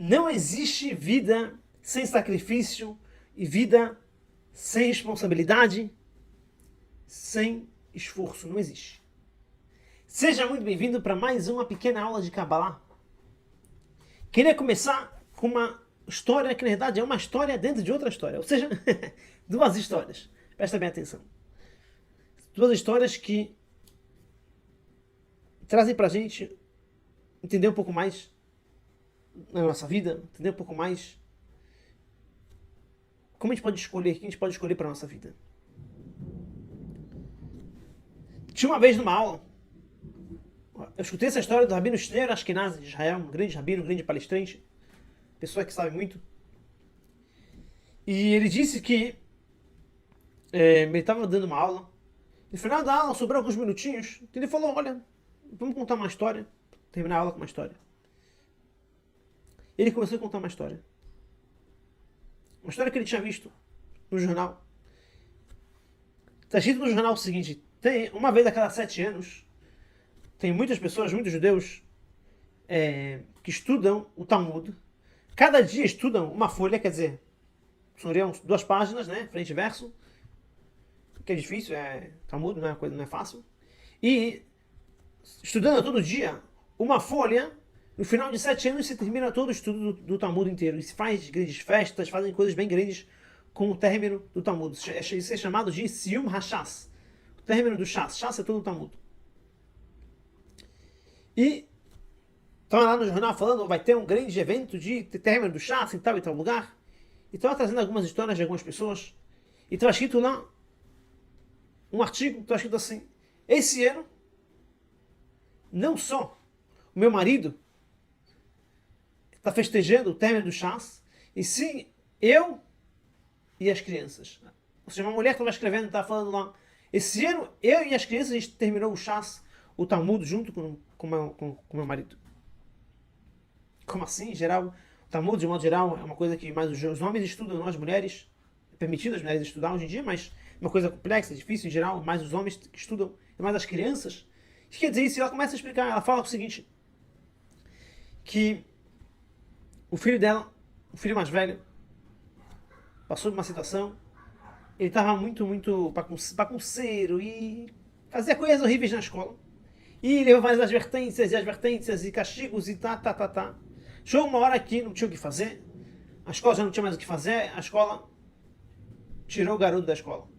Não existe vida sem sacrifício e vida sem responsabilidade, sem esforço. Não existe. Seja muito bem-vindo para mais uma pequena aula de Kabbalah. Queria começar com uma história que, na verdade, é uma história dentro de outra história. Ou seja, duas histórias. Presta bem atenção. Duas histórias que trazem para a gente entender um pouco mais na nossa vida, entender um pouco mais como a gente pode escolher, o que a gente pode escolher para a nossa vida. Tinha uma vez numa aula, eu escutei essa história do Rabino Shner Ashkenazi de Israel, um grande rabino, um grande palestrante, pessoa que sabe muito. E ele disse que ele estava dando uma aula, no final da aula sobrou alguns minutinhos, ele falou, olha, vamos contar uma história, terminar a aula com uma história. Ele começou a contar uma história. Uma história que ele tinha visto no jornal. Está escrito no jornal o seguinte: tem uma vez a cada 7 anos, tem muitas pessoas, muitos judeus, que estudam o Talmud. Cada dia estudam uma folha, quer dizer, seriam 2 páginas, né, frente e verso, que é difícil, Talmud não é coisa, não é fácil. E estudando todo dia uma folha, no final de 7 anos se termina todo o estudo do Talmud inteiro. E se faz grandes festas, fazem coisas bem grandes com o término do Talmud. Isso é chamado de Siyum HaShas, o término do Shas. Shas é todo o Talmud. E estão lá no jornal falando, vai ter um grande evento de término do Shas em tal e tal lugar. E estão trazendo algumas histórias de algumas pessoas. E estava escrito lá um artigo, estava escrito assim: esse ano, não só o meu marido está festejando o término do Shas, e sim eu e as crianças. Ou seja, uma mulher que estava escrevendo, estava falando lá, esse ano eu e as crianças, a gente terminou o Shas, o Talmud, junto com meu marido. Como assim? Em geral, o Talmud, de modo geral, é uma coisa que mais os homens estudam, não as mulheres. É permitido as mulheres estudar hoje em dia, mas é uma coisa complexa, difícil em geral, mais os homens que estudam, e mais as crianças. O que quer dizer isso? E ela começa a explicar, ela fala o seguinte, que o filho dela, o filho mais velho, passou por uma situação, ele estava muito bagunceiro e fazia coisas horríveis na escola. E levou várias advertências e castigos e tá. Chegou uma hora que não tinha o que fazer, a escola já não tinha mais o que fazer, a escola tirou o garoto da escola.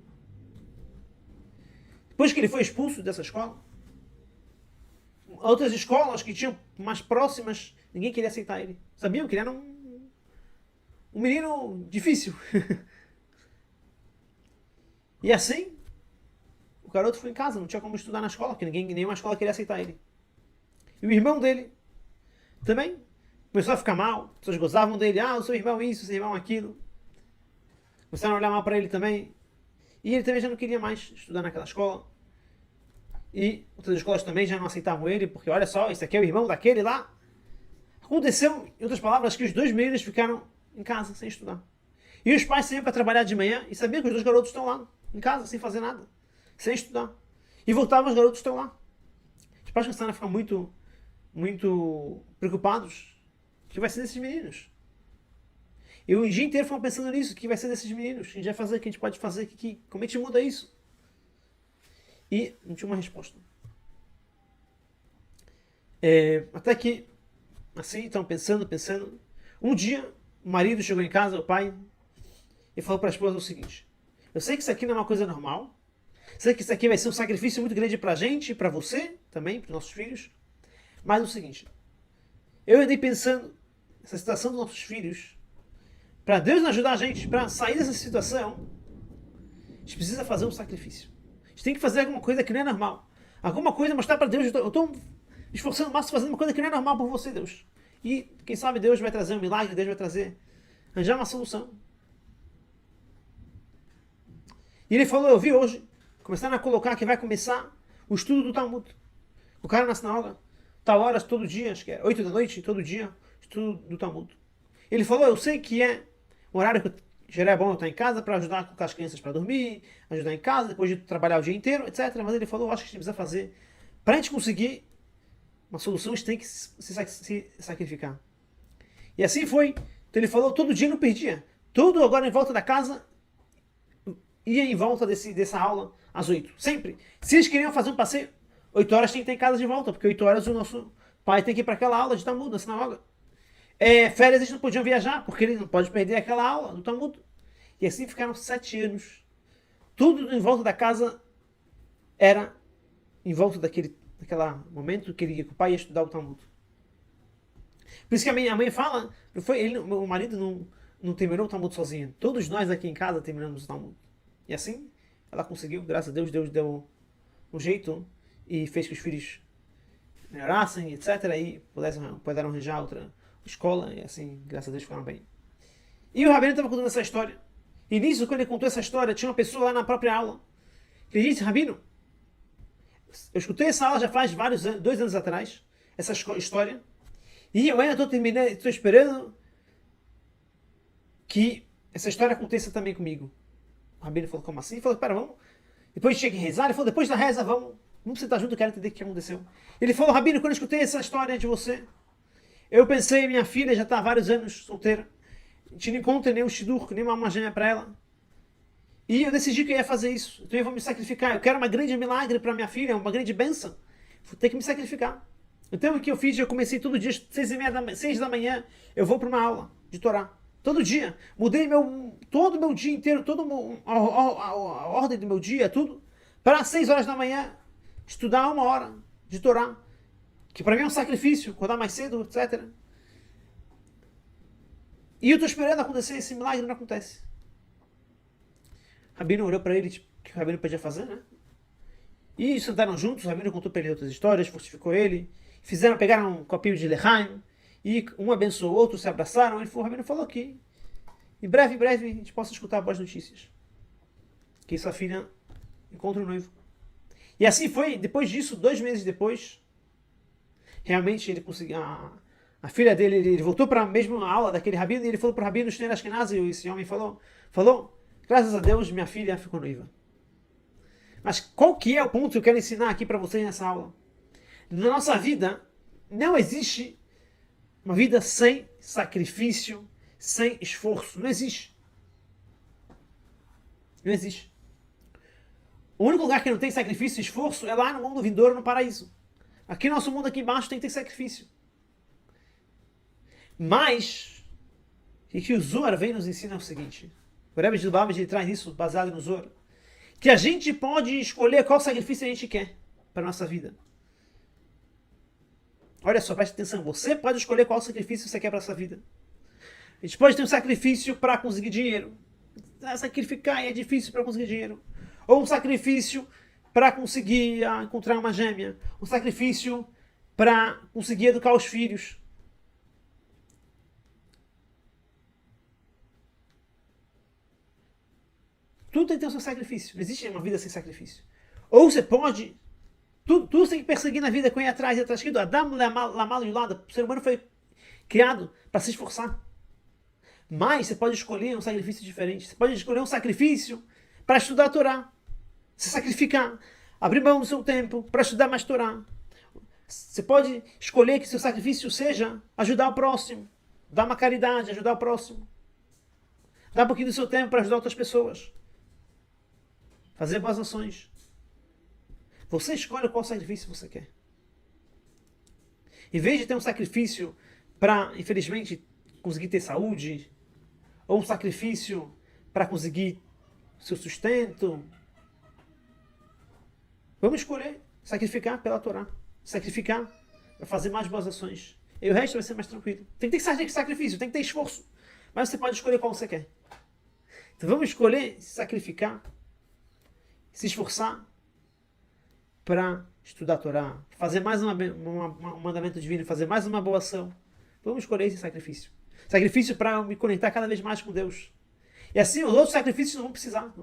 Depois que ele foi expulso dessa escola, outras escolas que tinham mais próximas, ninguém queria aceitar ele. Sabiam que ele era um menino difícil. E assim, o garoto foi em casa, não tinha como estudar na escola, porque nenhuma escola queria aceitar ele. E o irmão dele também começou a ficar mal, as pessoas gozavam dele, o seu irmão isso, o seu irmão aquilo. Começaram a olhar mal para ele também. E ele também já não queria mais estudar naquela escola. E outras escolas também já não aceitavam ele, porque olha só, esse aqui é o irmão daquele lá. Aconteceu, em outras palavras, que os 2 meninos ficaram em casa, sem estudar. E os pais saíam para trabalhar de manhã e sabiam que os 2 garotos estão lá, em casa, sem fazer nada, sem estudar. E voltavam, os garotos estão lá. Os pais começaram a ficar muito preocupados. O que vai ser desses meninos? E o dia inteiro foram pensando nisso, o que vai ser desses meninos? O que a gente vai fazer, o que a gente pode fazer, como é que a gente muda isso? E não tinha uma resposta. Até que, assim, estão pensando. Um dia, o marido chegou em casa, o pai, e falou para a esposa o seguinte: eu sei que isso aqui não é uma coisa normal, sei que isso aqui vai ser um sacrifício muito grande para a gente, para você também, para os nossos filhos, mas é o seguinte, eu andei pensando nessa situação dos nossos filhos, para Deus ajudar a gente, para sair dessa situação, a gente precisa fazer um sacrifício. A gente tem que fazer alguma coisa que não é normal. Alguma coisa, mostrar para Deus, eu estou me esforçando mais fazendo uma coisa que não é normal por você, Deus. E quem sabe Deus vai trazer um milagre, Deus vai arranjar uma solução. E ele falou, eu vi hoje, começaram a colocar que vai começar o estudo do Talmud. O cara na sinagoga, tal horas, todo dia, acho que é 8 da noite, todo dia, estudo do Talmud. Ele falou, eu sei que é um horário que geral é bom eu estar em casa para ajudar a colocar as crianças para dormir, ajudar em casa, depois de trabalhar o dia inteiro, etc. Mas ele falou, eu acho que a gente precisa fazer, para a gente conseguir uma solução, a gente tem que se sacrificar. E assim foi. Então ele falou, todo dia não perdia. Tudo agora em volta da casa ia em volta dessa aula às 8. Sempre. Se eles queriam fazer um passeio, 8 horas tem que ter em casa de volta, porque 8 horas o nosso pai tem que ir para aquela aula de Talmud, na sinagoga. Férias eles não podiam viajar, porque eles não podem perder aquela aula do Talmud. E assim ficaram 7 anos. Tudo em volta da casa era em volta daquele momento que o pai ia estudar o Talmud. Por isso que a minha mãe fala, o marido não terminou o Talmud sozinho. Todos nós aqui em casa terminamos o Talmud. E assim, ela conseguiu, graças a Deus, Deus deu um jeito e fez que os filhos melhorassem, etc. E puderam arranjar outra escola, e assim, graças a Deus, ficaram bem. E o Rabino estava contando essa história. E nisso, quando ele contou essa história, tinha uma pessoa lá na própria aula que disse, Rabino, eu escutei essa aula já faz 2 anos atrás, essa história, e eu ainda estou esperando que essa história aconteça também comigo. O Rabino falou, como assim? Ele falou, pera, vamos. Depois tinha que rezar. Ele falou, depois da reza, vamos sentar junto, eu quero entender o que aconteceu. Ele falou, Rabino, quando eu escutei essa história de você, eu pensei, minha filha já está há vários anos solteira. A gente não encontra nem um shidur, nem uma alma gêmea para ela. E eu decidi que eu ia fazer isso. Então eu vou me sacrificar. Eu quero uma grande milagre para minha filha, uma grande bênção. Vou ter que me sacrificar. Então o que eu fiz? Eu comecei todo dia, 6 da manhã, eu vou para uma aula de Torá. Todo dia. Mudei todo o meu dia inteiro, a ordem do meu dia, tudo, para 6 horas da manhã, estudar 1 hora de Torá. Que para mim é um sacrifício, acordar mais cedo, etc. E eu estou esperando acontecer esse milagre, não acontece. O Rabino olhou para ele, tipo, o que o Rabino podia fazer, né? E sentaram juntos, o Rabino contou para ele outras histórias, fortificou ele, pegaram um copinho de Lechaim, e um abençoou o outro, se abraçaram. O Rabino falou que em breve a gente possa escutar boas notícias. Que sua filha encontra o noivo. E assim foi, depois disso, 2 meses depois, realmente ele conseguiu. A filha dele, ele voltou para a mesma aula daquele Rabino, e ele falou para o Rabino Shneur Ashkenazi, e esse homem falou, graças a Deus, minha filha ficou noiva. Mas qual que é o ponto que eu quero ensinar aqui para vocês nessa aula? Na nossa vida, não existe uma vida sem sacrifício, sem esforço. Não existe. Não existe. O único lugar que não tem sacrifício e esforço é lá no mundo vindouro, no paraíso. Aqui no nosso mundo, aqui embaixo, tem que ter sacrifício. Mas, o que o Zohar vem nos ensina é o seguinte. O Rebbe de Lubavitch, ele traz isso baseado no Zohar. Que a gente pode escolher qual sacrifício a gente quer para a nossa vida. Olha só, preste atenção. Você pode escolher qual sacrifício você quer para a sua vida. A gente pode ter um sacrifício para conseguir dinheiro. Sacrificar é difícil para conseguir dinheiro. Ou um sacrifício para conseguir encontrar uma gêmea. Um sacrifício para conseguir educar os filhos. Tudo tem que ter o seu sacrifício. Não existe uma vida sem sacrifício. Ou você pode... Tudo você tem que perseguir na vida, correr atrás e atrás. Adam Lamal Yulada. O ser humano foi criado para se esforçar. Mas você pode escolher um sacrifício diferente. Você pode escolher um sacrifício para estudar a Torá. Se sacrificar. Abrir mão do seu tempo para estudar mais Torá. Você pode escolher que seu sacrifício seja ajudar o próximo. Dar uma caridade, ajudar o próximo. Dar um pouquinho do seu tempo para ajudar outras pessoas. Fazer boas ações. Você escolhe qual sacrifício você quer. Em vez de ter um sacrifício para, infelizmente, conseguir ter saúde, ou um sacrifício para conseguir seu sustento, vamos escolher sacrificar pela Torá. Sacrificar para fazer mais boas ações. E o resto vai ser mais tranquilo. Tem que ter sacrifício, tem que ter esforço. Mas você pode escolher qual você quer. Então vamos escolher se sacrificar, se esforçar para estudar a Torá, fazer mais um mandamento divino, fazer mais uma boa ação. Vamos escolher esse sacrifício. Sacrifício para me conectar cada vez mais com Deus. E assim os outros sacrifícios não vão precisar.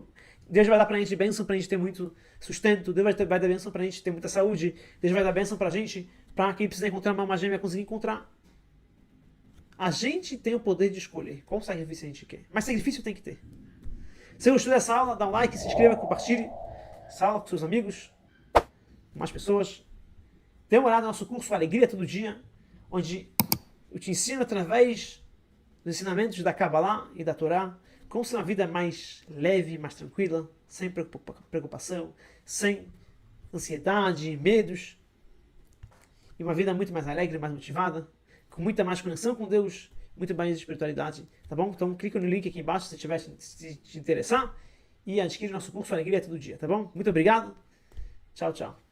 Deus vai dar para a gente bênção para a gente ter muito sustento. Deus vai dar bênção para a gente ter muita saúde. Deus vai dar bênção para a gente, para quem precisa encontrar uma alma gêmea conseguir encontrar. A gente tem o poder de escolher qual sacrifício a gente quer. Mas sacrifício tem que ter. Se gostou dessa aula, dá um like, se inscreva, compartilhe essa aula com seus amigos, com mais pessoas. Dê uma olhada no nosso curso Alegria Todo Dia, onde Eu te ensino através dos ensinamentos da Kabbalah e da Torá como ser uma vida mais leve, mais tranquila, sem preocupação, sem ansiedade, medos, e uma vida muito mais alegre, mais motivada, com muita mais conexão com Deus, muito mais espiritualidade, tá bom? Então clica no link aqui embaixo se te interessar e adquire nosso curso Alegria Todo Dia, tá bom? Muito obrigado, tchau, tchau.